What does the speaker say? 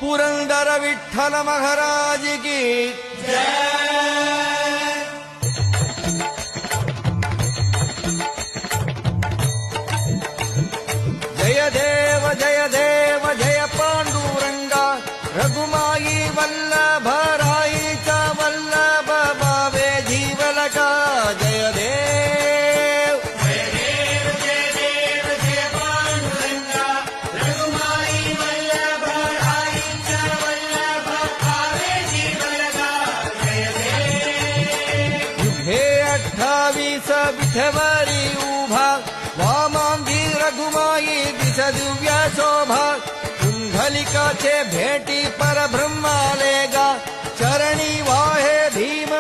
पुरंदर विठ्ठल महाराज की जय देव जय देव जय पांडुरंगा रघुमाई वल्लभ राईचा वल्लभ भावे जीवलका जय देव जय देव जय देव जय पांडुरंगा रघुमाई वल्लभ राईचा वल्लभ भावे जीवलका जय देव युगे 28 विठेवरी उभा वामांगी रघुमाई दिस दिव्य शोभा कुंडलिकाचे भेटी परब्रह्मालेगा चरणी वाहे भीम